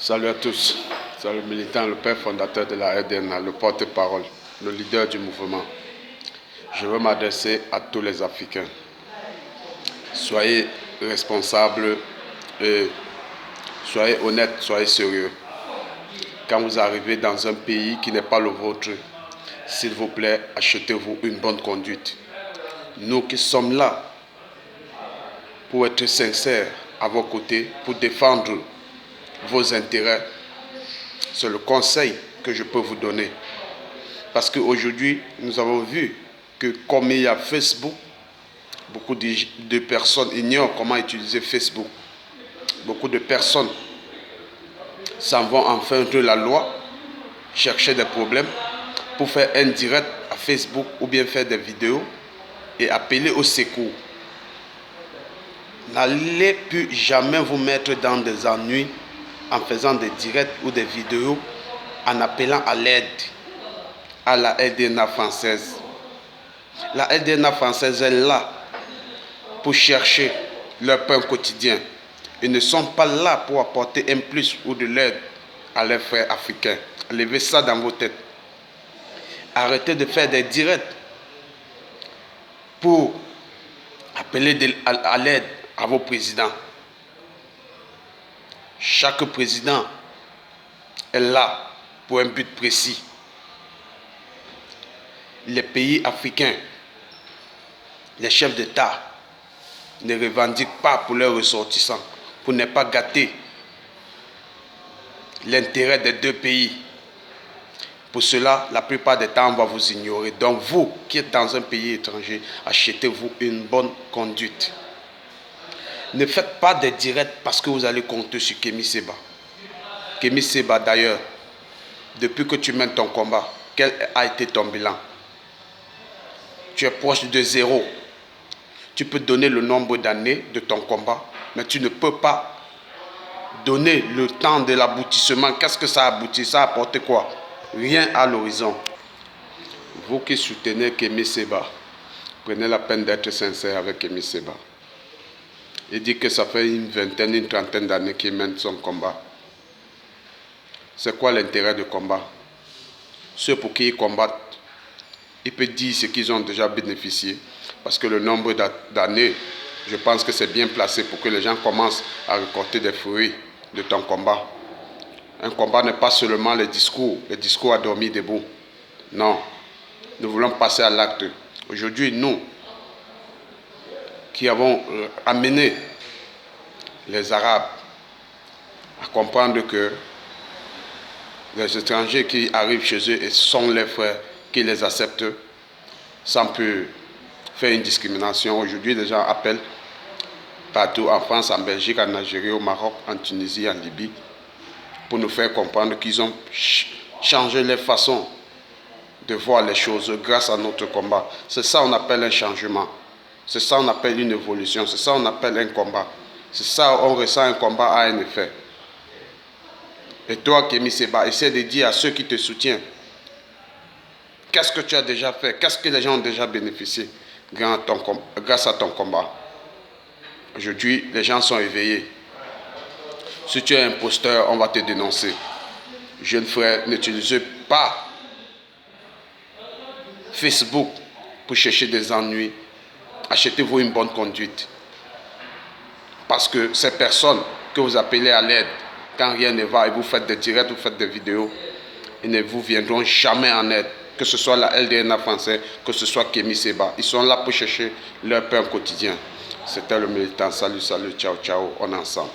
Salut à tous, c'est le militant, le père fondateur de la RDNA, le porte-parole, le leader du mouvement. Je veux m'adresser à tous les Africains. Soyez responsables, soyez honnêtes, soyez sérieux. Quand vous arrivez dans un pays qui n'est pas le vôtre, s'il vous plaît, achetez-vous une bonne conduite. Nous qui sommes là pour être sincères à vos côtés, pour défendre vos intérêts, c'est le conseil que je peux vous donner. Parce qu'aujourd'hui, nous avons vu que comme il y a Facebook, beaucoup de personnes ignorent comment utiliser Facebook. Beaucoup de personnes s'en vont enfreindre la loi, chercher des problèmes pour faire un direct à Facebook ou bien faire des vidéos et appeler au secours. N'allez plus jamais vous mettre dans des ennuis en faisant des directs ou des vidéos, en appelant à l'aide à la RDNA française. La RDNA française est là pour chercher leur pain quotidien. Ils ne sont pas là pour apporter un plus ou de l'aide à leurs frères africains. Levez ça dans vos têtes. Arrêtez de faire des directs pour appeler à l'aide à vos présidents. Chaque président est là pour un but précis. Les pays africains, les chefs d'État ne revendiquent pas pour leurs ressortissants, pour ne pas gâter l'intérêt des deux pays. Pour cela, la plupart des temps, on va vous ignorer. Donc vous, qui êtes dans un pays étranger, achetez-vous une bonne conduite. Ne faites pas des directs parce que vous allez compter sur Kémy Séba. Kémy Séba, d'ailleurs, depuis que tu mènes ton combat, quel a été ton bilan? Tu es proche de zéro. Tu peux donner le nombre d'années de ton combat, mais tu ne peux pas donner le temps de l'aboutissement. Qu'est-ce que ça a abouti? Ça a apporté quoi? Rien à l'horizon. Vous qui soutenez Kémy Séba, prenez la peine d'être sincère avec Kémy Séba. Il dit que ça fait une vingtaine, une trentaine d'années qu'il mène son combat. C'est quoi l'intérêt du combat? Ceux pour qui ils combattent, il peut dire ce qu'ils ont déjà bénéficié. Parce que le nombre d'années, je pense que c'est bien placé pour que les gens commencent à récolter des fruits de ton combat. Un combat n'est pas seulement les discours à dormir debout. Non, nous voulons passer à l'acte. Aujourd'hui, nous, qui avons amené les Arabes à comprendre que les étrangers qui arrivent chez eux et sont les frères qui les acceptent sans plus faire une discrimination. Aujourd'hui, les gens appellent partout en France, en Belgique, en Algérie, au Maroc, en Tunisie, en Libye, pour nous faire comprendre qu'ils ont changé leur façon de voir les choses grâce à notre combat. C'est ça qu'on appelle un changement. C'est ça qu'on appelle une évolution. C'est ça qu'on appelle un combat. C'est ça on ressent un combat à un effet. Et toi, Kémy Séba, essaie de dire à ceux qui te soutiennent, qu'est-ce que tu as déjà fait? Qu'est-ce que les gens ont déjà bénéficié grâce à ton combat? Aujourd'hui, les gens sont éveillés. Si tu es un imposteur, on va te dénoncer. Jeunes frères, n'utilisez pas Facebook pour chercher des ennuis. Achetez-vous une bonne conduite. Parce que ces personnes que vous appelez à l'aide, quand rien ne va et vous faites des directs, vous faites des vidéos, ils ne vous viendront jamais en aide. Que ce soit la RDNA française, que ce soit Kémy Séba. Ils sont là pour chercher leur pain quotidien. C'était le militant. Salut, salut, ciao, ciao, on est ensemble.